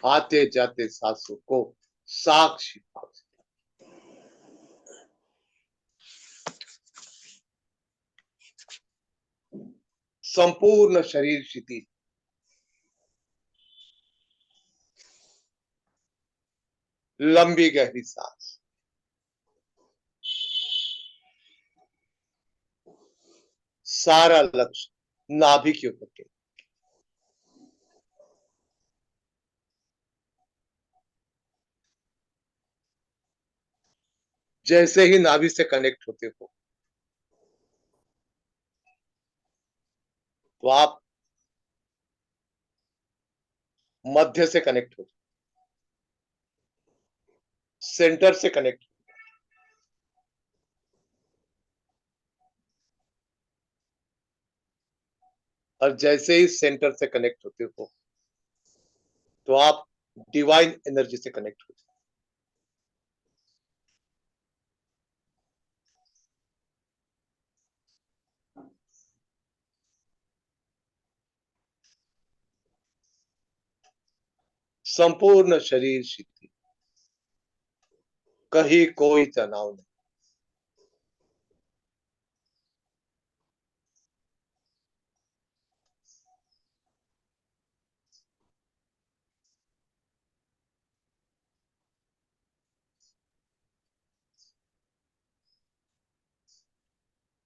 आते जाते सांसों को साक्षी भाव से। संपूर्ण शरीर शिथिल, लंबी गहरी सांस, सारा लक्ष्य नाभि के ऊपर के। जैसे ही नाभि से कनेक्ट होते हो तो आप मध्य से कनेक्ट हो, सेंटर से कनेक्ट, और जैसे ही सेंटर से कनेक्ट होते हो तो आप डिवाइन एनर्जी से कनेक्ट हो। संपूर्ण शरीर शिथिल, कहीं कोई तनाव नहीं।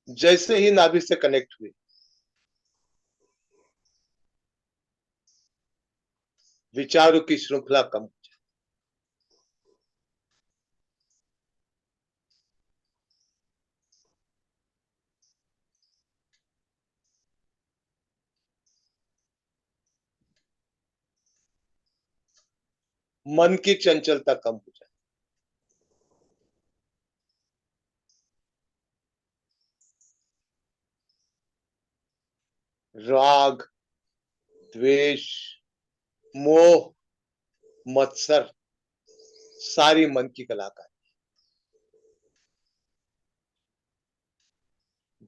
जैसे ही नाभि से कनेक्ट हुए विचारों की श्रृंखला कम, मन की चंचलता कम हो जाए, राग, द्वेष, मोह, मत्सर, सारी मन की कलाकारी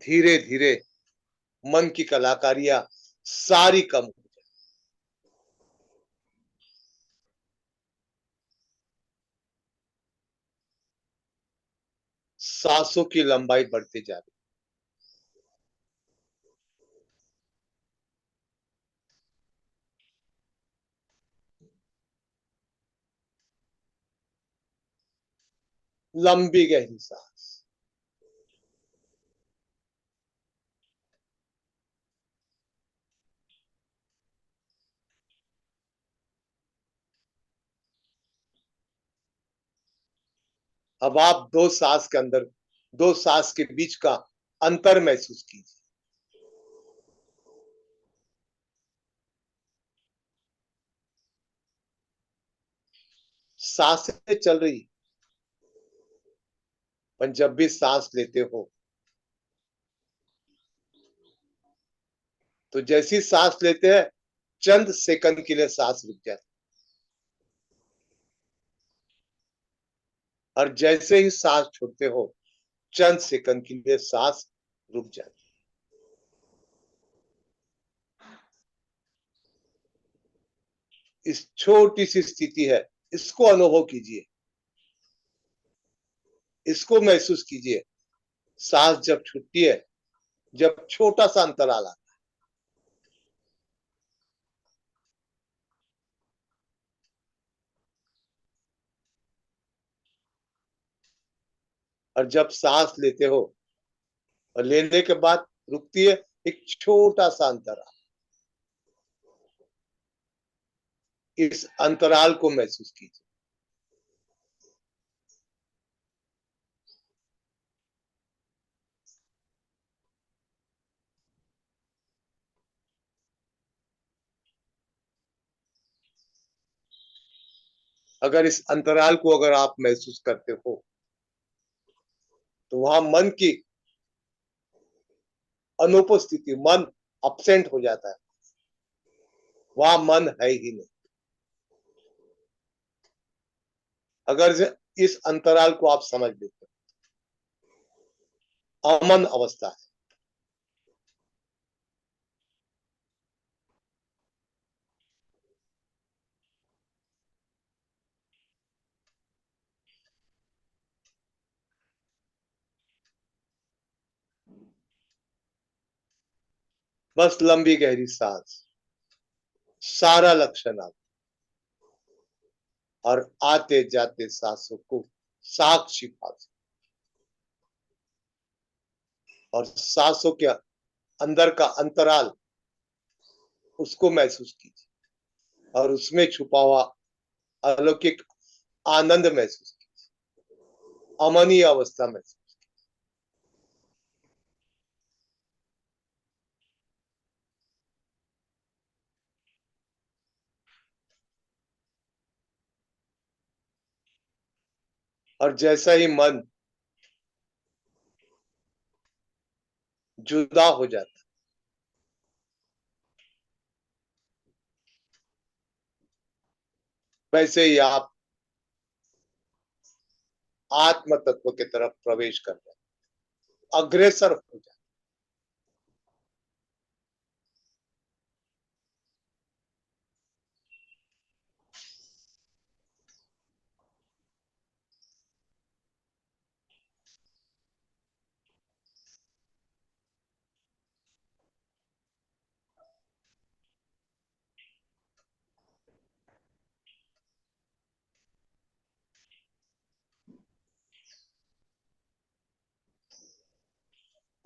धीरे धीरे, मन की कलाकारियां सारी कम हो जाए। सांसों की लंबाई बढ़ती जा रही। लंबी गहरी सांस, अब आप दो सांस के अंदर, दो सांस के बीच का अंतर महसूस कीजिए। सांसें चल रही, पर जब भी सांस लेते हो तो जैसी सांस लेते हैं चंद सेकंड के लिए सांस रुक जाती, और जैसे ही सांस छोड़ते हो चंद सेकंड के लिए सांस रुक जाती। इस छोटी सी स्थिति है, इसको अनुभव कीजिए, इसको महसूस कीजिए। सांस जब छूटती है, जब छोटा सा अंतराल आता, और जब सांस लेते हो और लेने के बाद रुकती है, एक छोटा सा अंतराल, इस अंतराल को महसूस कीजिए। अगर इस अंतराल को अगर आप महसूस करते हो तो वहां मन की अनुपस्थिति, मन अपसेंट हो जाता है, वहां मन है ही नहीं। अगर इस अंतराल को आप समझ लेते हो, अमन अवस्था है, बस लंबी गहरी सांस, सारा लक्षण आप, और आते जाते सांसों को साक्षी भाव, और सांसों के अंदर का अंतराल उसको महसूस कीजिए, और उसमें छुपा हुआ अलौकिक आनंद महसूस कीजिए, अमनीय अवस्था महसूस। और जैसा ही मन जुदा हो जाता, वैसे ही आप आत्म तत्व की तरफ प्रवेश कर रहे हैं, अग्रसर हो जाए।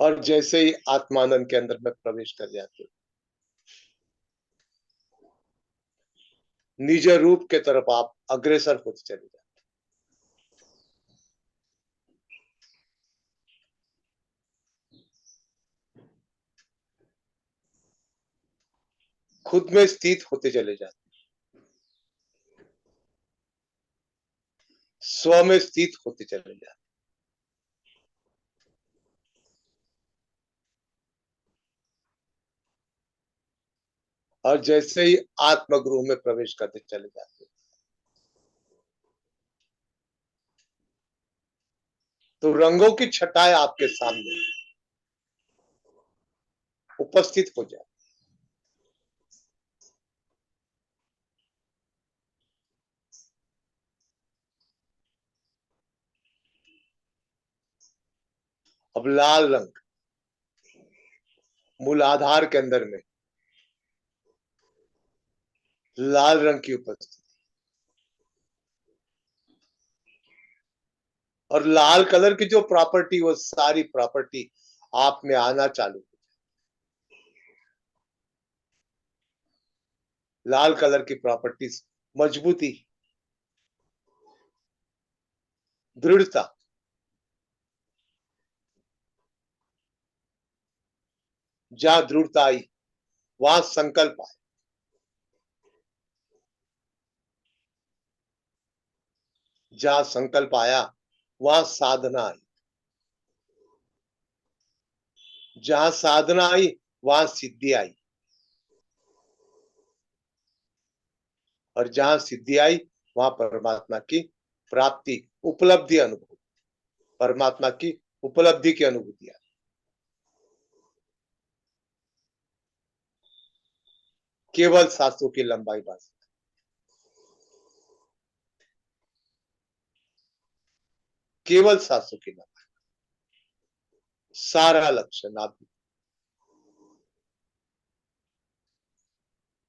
और जैसे ही आत्मानंद के अंदर में प्रवेश कर जाते, निज रूप के तरफ आप अग्रसर होते चले जाते, खुद में स्थित होते चले जाते, स्व में स्थित होते चले जाते। और जैसे ही आत्मगृह में प्रवेश करते चले जाते, तो रंगों की छटाएं आपके सामने उपस्थित हो जाए। अब लाल रंग मूलाधार के अंदर में, लाल रंग की उपस्थिति, और लाल कलर की जो प्रॉपर्टी, वो सारी प्रॉपर्टी आप में आना चालू हो। लाल कलर की प्रॉपर्टीज, मजबूती, दृढ़ता। जहां दृढ़ता आई, वहां संकल्प आए। जहां संकल्प आया, वहां साधना आई। जहां साधना आई, वहां सिद्धि आई। और जहां सिद्धि आई, वहां परमात्मा की प्राप्ति, उपलब्धि अनुभव, परमात्मा की उपलब्धि की अनुभूति आई। केवल सांसों की लंबाई बस, केवल सांसों की लंबाई, सारा लक्षण आप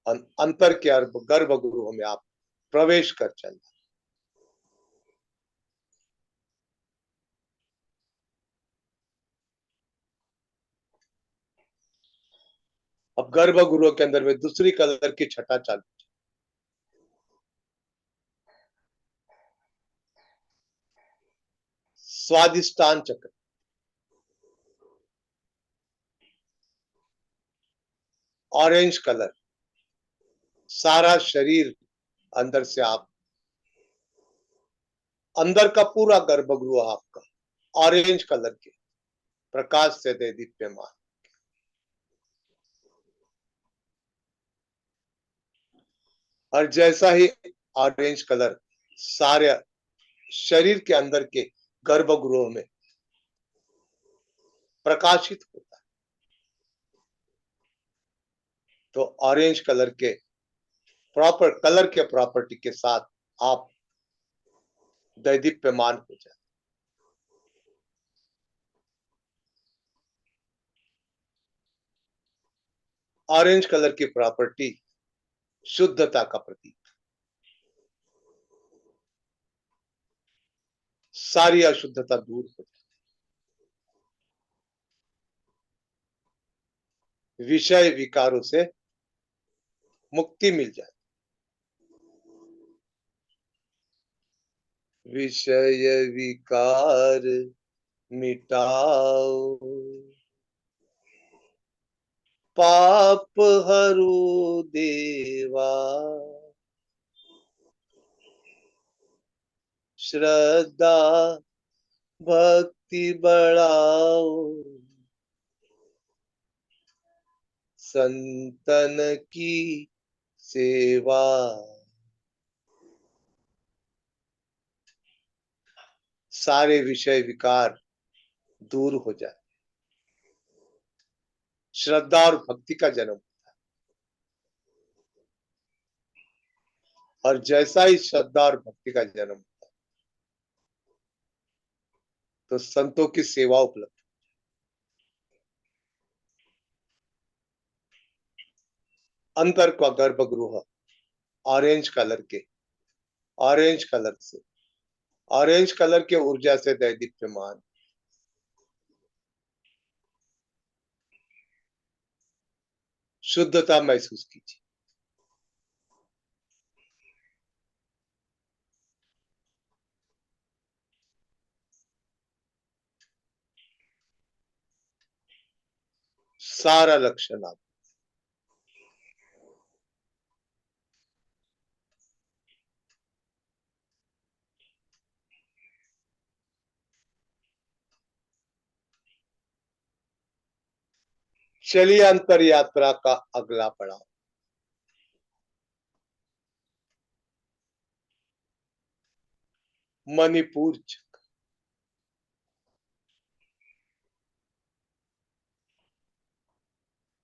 अंतर के गर्भगृह में आप प्रवेश कर चल। अब गर्भगृह के अंदर में दूसरी कलर की छटा चालू, स्वादिष्टान चक्र, ऑरेंज कलर, सारा शरीर अंदर से आप, अंदर का पूरा गर्भगृह आपका ऑरेंज कलर के प्रकाश से दे दीप्यमान। और जैसा ही ऑरेंज कलर सारे शरीर के अंदर के गर्भगृह में प्रकाशित होता है, तो ऑरेंज कलर के प्रॉपर्टी के साथ आप दैदीप्यमान हो जाए। ऑरेंज कलर की प्रॉपर्टी शुद्धता का प्रतीक, सारी अशुद्धता दूर हो जाए, विषय विकारों से मुक्ति मिल जाए, विषय विकार मिटाओ, पाप हरो देवा, श्रद्धा भक्ति बढ़ाओ, संतन की सेवा, सारे विषय विकार दूर हो जाए, श्रद्धा और भक्ति का जन्म, और जैसा ही श्रद्धा और भक्ति का जन्म तो संतों की सेवा उपलब्ध, अंतर का गर्भगृह ऑरेंज कलर के, ऑरेंज कलर से, ऑरेंज कलर के ऊर्जा से दैदीप्यमान, शुद्धता महसूस कीजिए, सारा लक्षण आप, चलिए अंतर यात्रा का अगला पड़ाव, मणिपुर चक्र,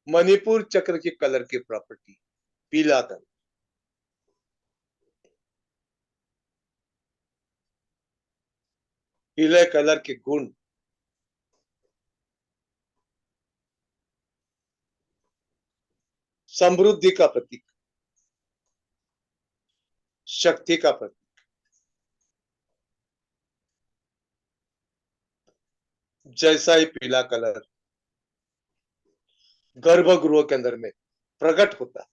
मणिपुर चक्र की कलर की प्रॉपर्टी पीला कलर, पीले कलर के गुण, समृद्धि का प्रतीक, शक्ति का प्रतीक, जैसा ही पीला कलर गर्भगृह के अंदर में प्रकट होता है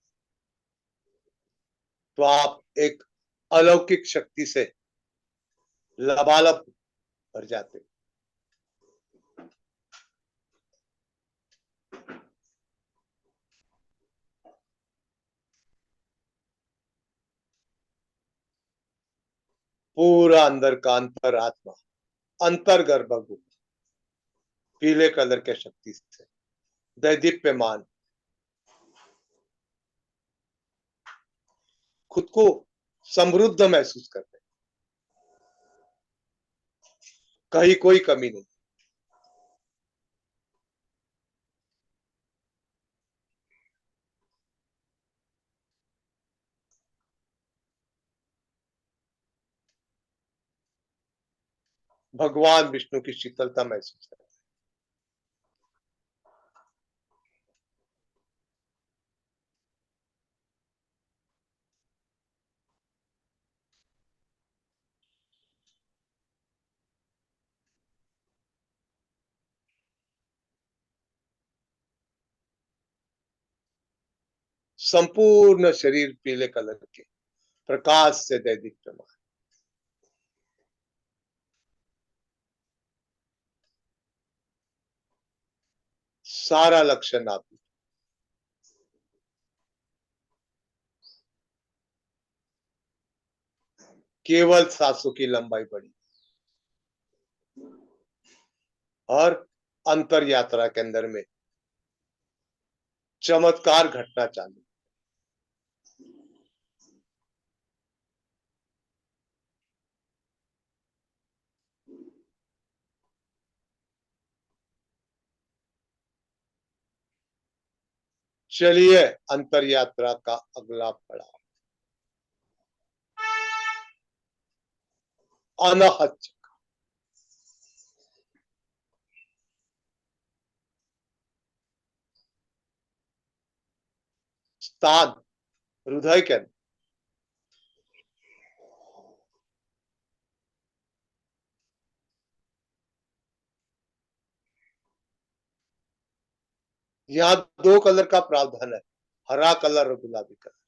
तो आप एक अलौकिक शक्ति से लबालब भर जाते, पूरा अंदर का अंतर आत्मा, अंतर गर्भगृह पीले कलर के शक्ति से दैदीप्यमान, खुद को समृद्ध महसूस करते, कहीं कोई कमी नहीं, भगवान विष्णु की शीतलता महसूस करते, संपूर्ण शरीर पीले कलर के प्रकाश से दैदीप्यमान, सारा लक्षण आप, केवल सांसों की लंबाई बढ़ी और अंतर यात्रा के अंदर में चमत्कार घटना चालू, चलिए अंतर यात्रा का अगला पड़ाव, अनाहत, स्थान हृदय के अंदर, यहाँ दो कलर का प्रावधान है, हरा कलर और गुलाबी कलर।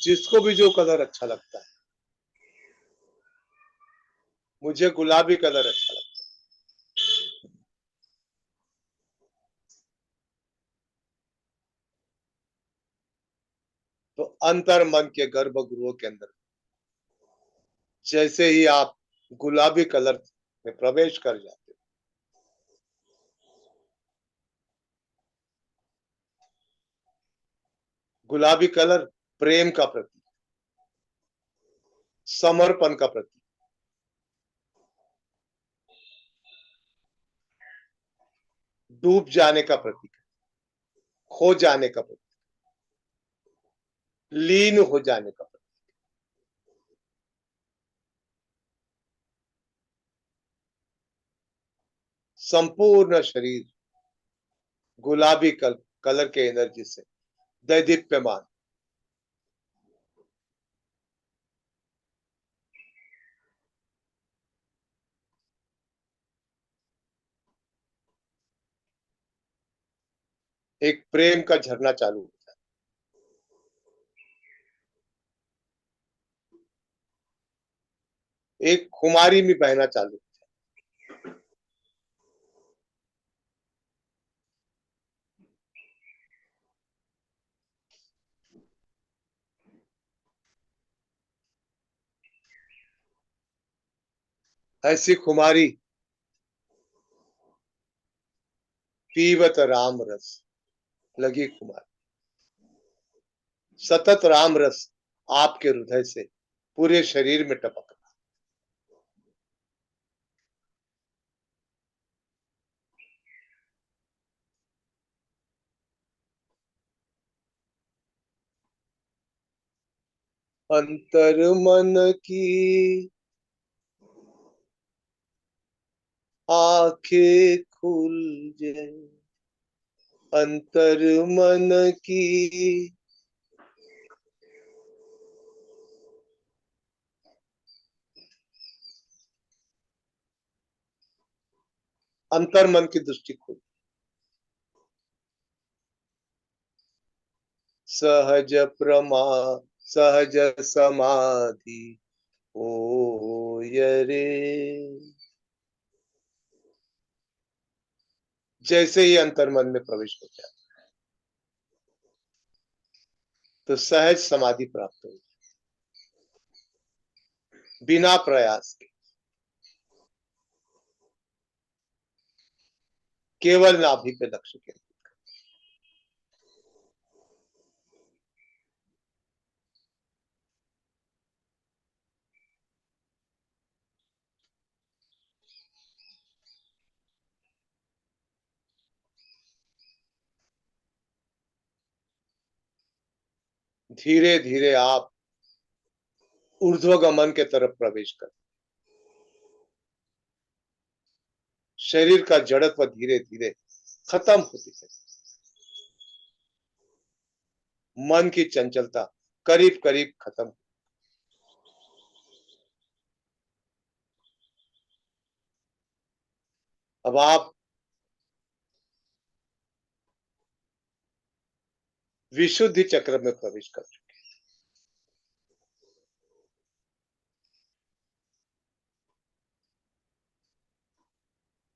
जिसको भी जो कलर अच्छा लगता है, मुझे गुलाबी कलर अच्छा लगता है। तो अंतर मन के गर्भगृह के अंदर जैसे ही आप गुलाबी कलर में प्रवेश कर जाते हो, गुलाबी कलर प्रेम का प्रतीक, समर्पण का प्रतीक, डूब जाने का प्रतीक, खो जाने का प्रतीक, लीन हो जाने का प्रतीक। संपूर्ण शरीर गुलाबी कलर के एनर्जी से दैदीप्यमान। एक प्रेम का झरना चालू होता है, एक खुमारी में बहना चालू। ऐसी खुमारी पीवत राम रस लगी खुमारी, सतत राम रस आपके हृदय से पूरे शरीर में टपक रहा। अंतर मन की आंखें खुल जाए, अंतर मन की अंतर मन की दृष्टि खुल, सहज प्रमा सहज समाधि ओ रे। जैसे ही अंतर मन में प्रवेश हो जाए तो सहज समाधि प्राप्त हो, बिना प्रयास के, केवल नाभि पे लक्ष्य के। धीरे धीरे आप ऊर्ध्वगमन के तरफ प्रवेश कर, शरीर का जड़त्व धीरे धीरे खत्म होती है, मन की चंचलता करीब करीब खत्म। अब आप विशुद्धि चक्र में प्रवेश कर चुके।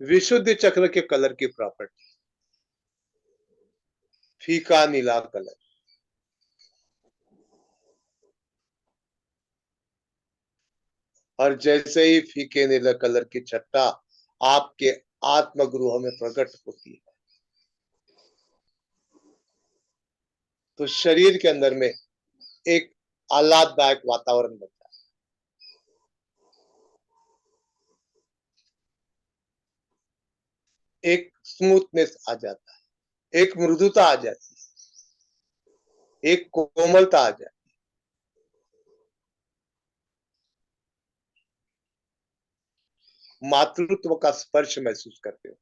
विशुद्धि चक्र के कलर की प्रॉपर्टी फीका नीला कलर, और जैसे ही फीके नीले कलर की छट्टा आपके आत्मगृह में प्रकट होती है तो शरीर के अंदर में एक आह्लाददायक वातावरण बनता है, एक स्मूथनेस आ जाता है, एक मृदुता आ जाती है, एक कोमलता आ जाती है, मातृत्व का स्पर्श महसूस करते हो।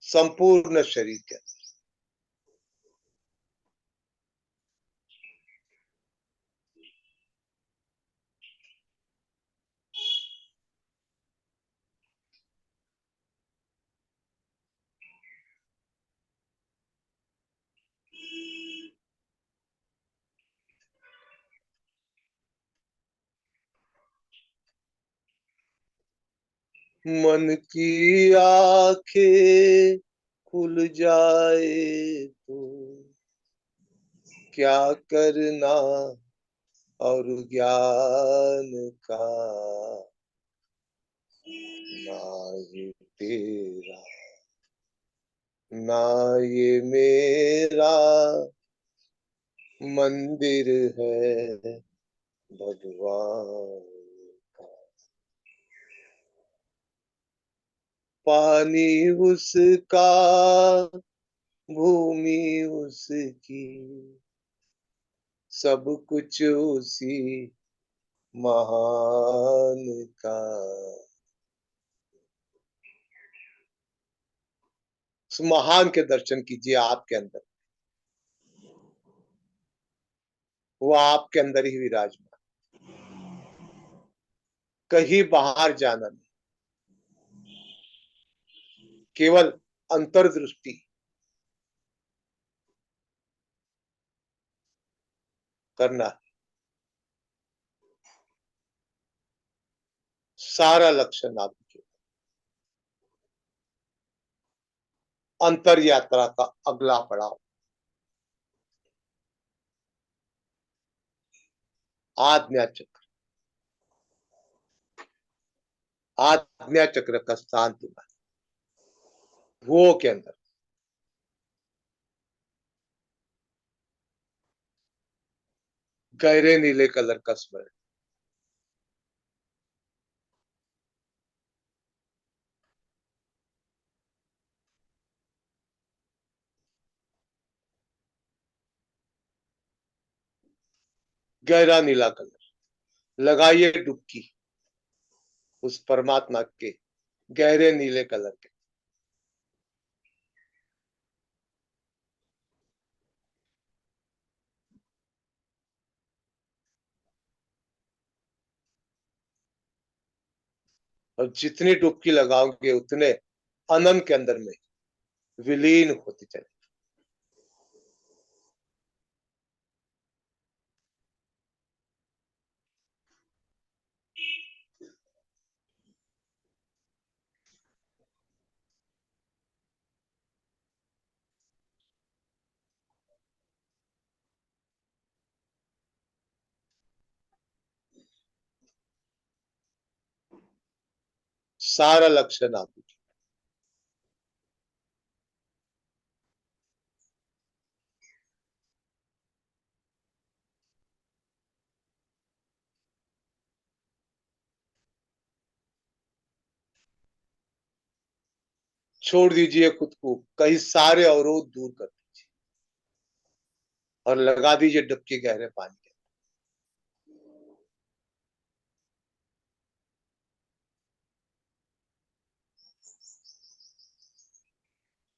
संपूर्ण शरीर के अंदर। मन की आंखें खुल जाए तो क्या करना और ज्ञान का ना ये तेरा ना ये मेरा मंदिर है भगवान का। पानी उसका भूमि उसकी सब कुछ उसी महान का। उस महान के दर्शन कीजिए आपके अंदर, वो आपके अंदर ही विराजमान, कहीं बाहर जाना नहीं, केवल अंतर्दृष्टि करना। सारा लक्षण आपके अंतर यात्रा का अगला पड़ाव आज्ञा चक्र। आज्ञा चक्र का स्थान तुम्हारा वो के अंदर गहरे नीले कलर का स्मरण। गहरा नीला कलर लगाइए डुबकी उस परमात्मा के गहरे नीले कलर के। और जितनी डुबकी लगाओगे उतने अनंत के अंदर में विलीन होते चले। सारा लक्षण आप छोड़ दीजिए खुद को, कई सारे अवरोध दूर कर दीजिए और लगा दीजिए डुबकी गहरे पानी के।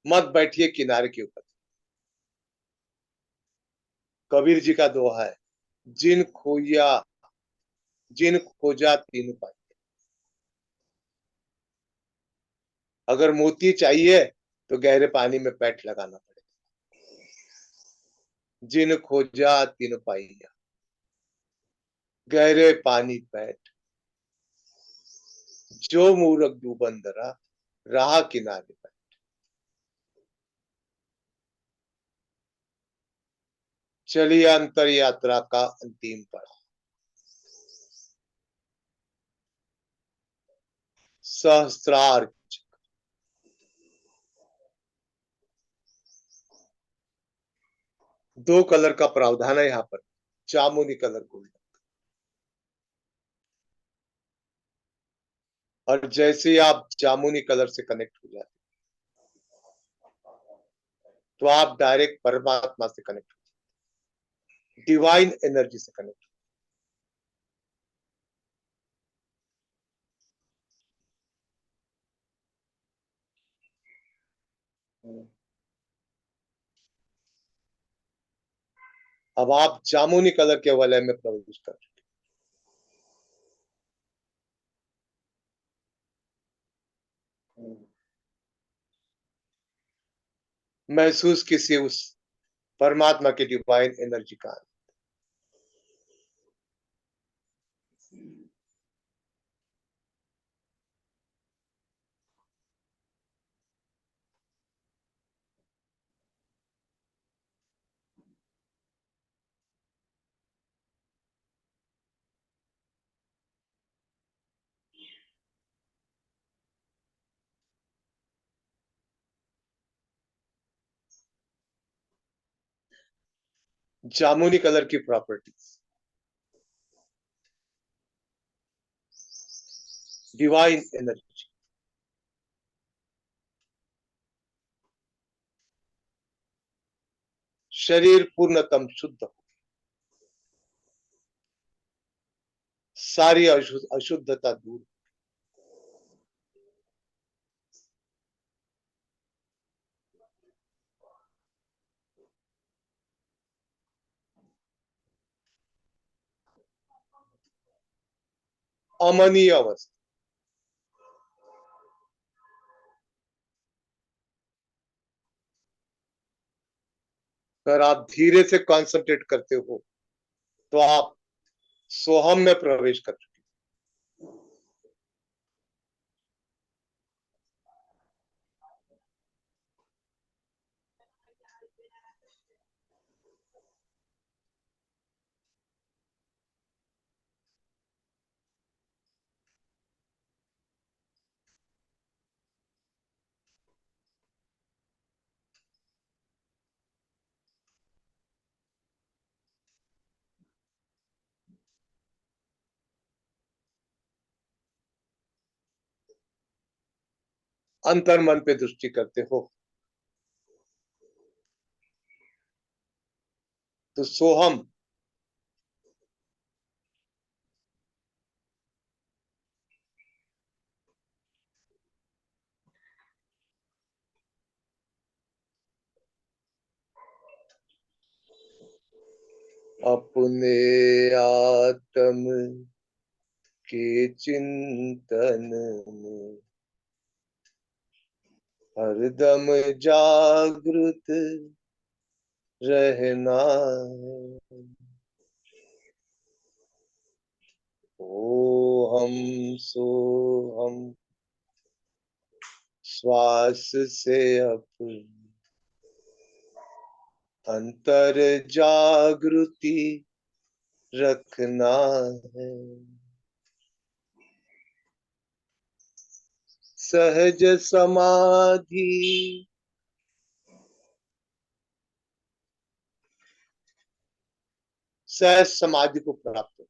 मत बैठिए किनारे के ऊपर। कबीर जी का दोहा है, जिन खोया जिन खोजा तीन पाई। अगर मोती चाहिए तो गहरे पानी में पैठ लगाना पड़ेगा। जिन खोजा तीन पाइया, गहरे पानी पैठ, जो मूरख डूबंदरा राह किनारे पर। चलिए अंतर यात्रा का अंतिम पड़ाव सहस्त्रार। दो कलर का प्रावधान है यहाँ पर, जामुनी कलर गोल्डन। और जैसे ही आप जामुनी कलर से कनेक्ट हो जाते तो आप डायरेक्ट परमात्मा से कनेक्ट हो, डिवाइन एनर्जी से कनेक्ट। अब आप जामुनी कलर के वलय में प्रवेश कर चुके। महसूस किसी उस परमात्मा की डिवाइन एनर्जी का। जामुनी कलर की प्रॉपर्टीज, डिवाइन एनर्जी, शरीर पूर्णतम शुद्ध हो, सारी अशुद्धता दूर, अमनीय अवस्था। अगर आप धीरे से कंसंट्रेट करते हो तो आप सोहम में प्रवेश कर चुके। अंतर मन पे दृष्टि करते हो तो सोहम अपने आत्म के चिंतन में हरदम जागृत रहना है। ओ हम सो हम श्वास से अपनी अंतर जागृति रखना है। सहज समाधि सहज समाधि को प्राप्त हो।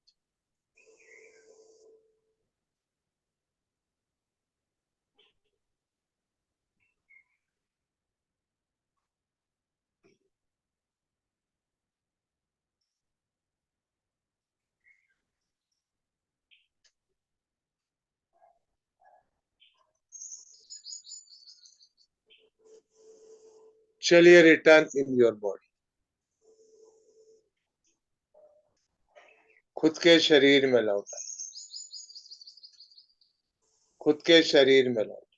चलिए रिटर्न इन योर बॉडी, खुद के शरीर में लौटा, खुद के शरीर में लौटा,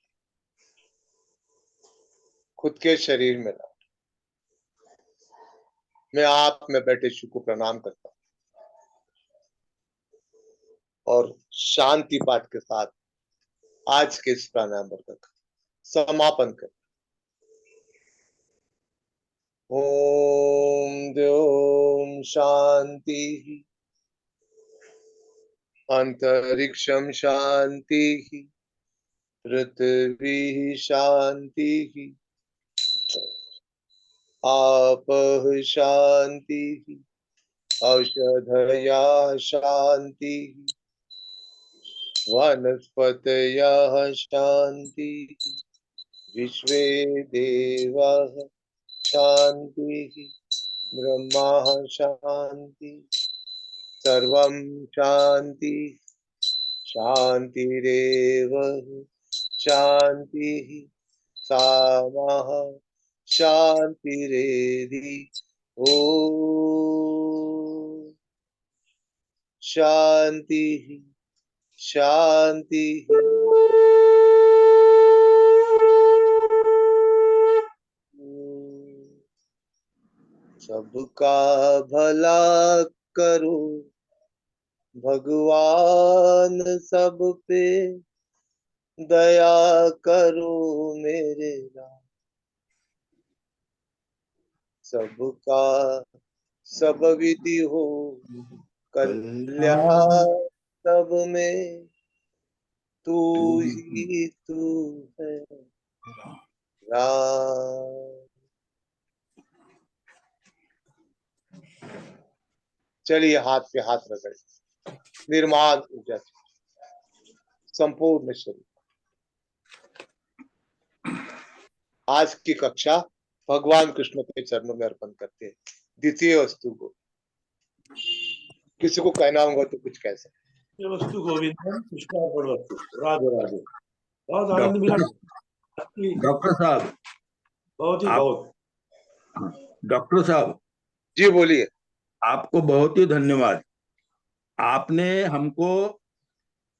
खुद के शरीर में लौटा। मैं आप में बैठे शिव को प्रणाम करता हूँ और शांति पाठ के साथ आज के इस प्राणायाम वर्ग का समापन कर। ओम द्योम शांति, अंतरिक्षम शांति, पृथ्वी शांति, आपः शांति, औषधया शांति, वनस्पतयः शांति, विश्वे देवाः शांति, ब्रह्मा शांति, सर्वं शांति, शांतिरेव शांति, सामा शान्तिरेधि ॐ शान्तिः शान्तिः सबका भला करो भगवान, सब पे दया करो मेरे राम। सबका सब विधि हो कल्याण, सब में तू ही तू है राम। चलिए हाथ पे हाथ रगड़े, निर्माण ऊर्जा संपूर्ण शरीर। आज की कक्षा भगवान कृष्ण के चरणों में अर्पण करते हैं, द्वितीय वस्तु को। किसी को कहना होगा तो कुछ कह सकते। वस्तु गोविंदम कृष्णार्पण वस्तु। राधे राधे। बहुत आनंद मिला डॉक्टर साहब, बहुत ही बहुत। डॉक्टर साहब जी बोलिए। आपको बहुत ही धन्यवाद। आपने हमको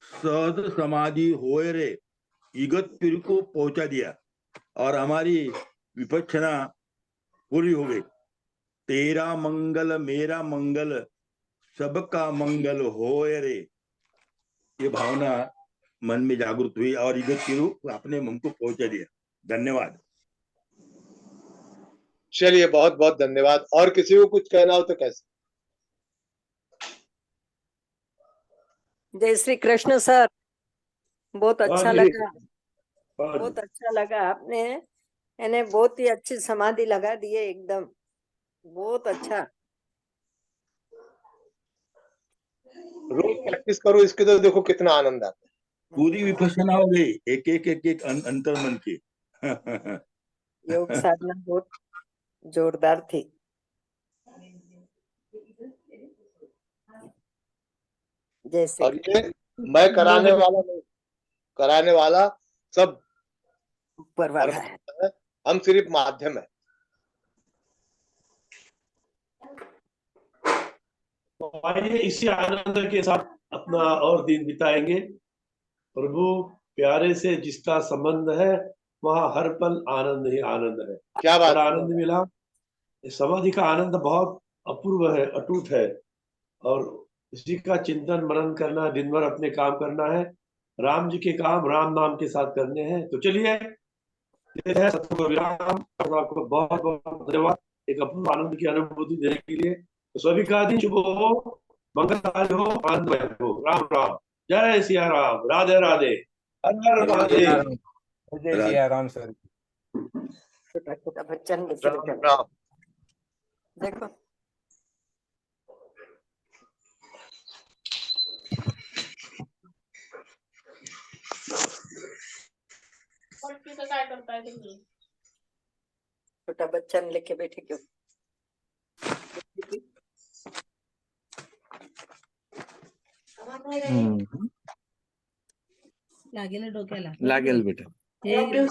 सहज समाधि होए रे इगतपुर को पहुंचा दिया और हमारी विपक्षना पूरी हो गई। तेरा मंगल मेरा मंगल सबका मंगल होए रे, ये भावना मन में जागृत हुई और इगतपुर आपने हमको पहुंचा दिया। धन्यवाद। चलिए बहुत बहुत धन्यवाद। और किसी को कुछ कहना हो तो कैसे। जय श्री कृष्ण सर, बहुत अच्छा लगा, बहुत बहुत अच्छा लगा। आपने यानी बहुत ही अच्छी समाधि लगा दी है, एकदम बहुत अच्छा। रोज प्रैक्टिस करो इसके तो देखो कितना आनंद आता है। पूरी विपස්සना हो गई, एक एक एक एक अंतर मन की। योग साधना बहुत जोरदार थी। जैसे और ये मैं कराने वाला नहीं, कराने वाला सब ऊपर वाला है। हम सिर्फ माध्यम है। आइए इसी आनंद के साथ अपना और दिन बिताएंगे। प्रभु प्यारे से जिसका संबंध है वहाँ हर पल आनंद ही आनंद है। क्या बात बड़ा आनंद मिला। समाधि का आनंद बहुत अपूर्व है, अटूट है, और इसी का चिंतन मनन करना, दिन भर अपने काम करना है। राम जी के काम राम नाम के साथ करने हैं। तो चलिए सत्संग को विराम। आपको बहुत बहुत धन्यवाद एक अपूर्व आनंद की अनुभूति देने के लिए। तो सभी का दिन शुभ हो, मंगलमय हो, आनंदमय हो। राम राम। जय सिया राम। राधे राधे। हर हर महादेव। जय सिया राम सर। छोटा छोटा बच्चा राम राम। देखो काय करताय तुम्ही। छोटा बच्चा लेके बैठे क्यों। लागेल डोक्याला लागेल बेटा। हे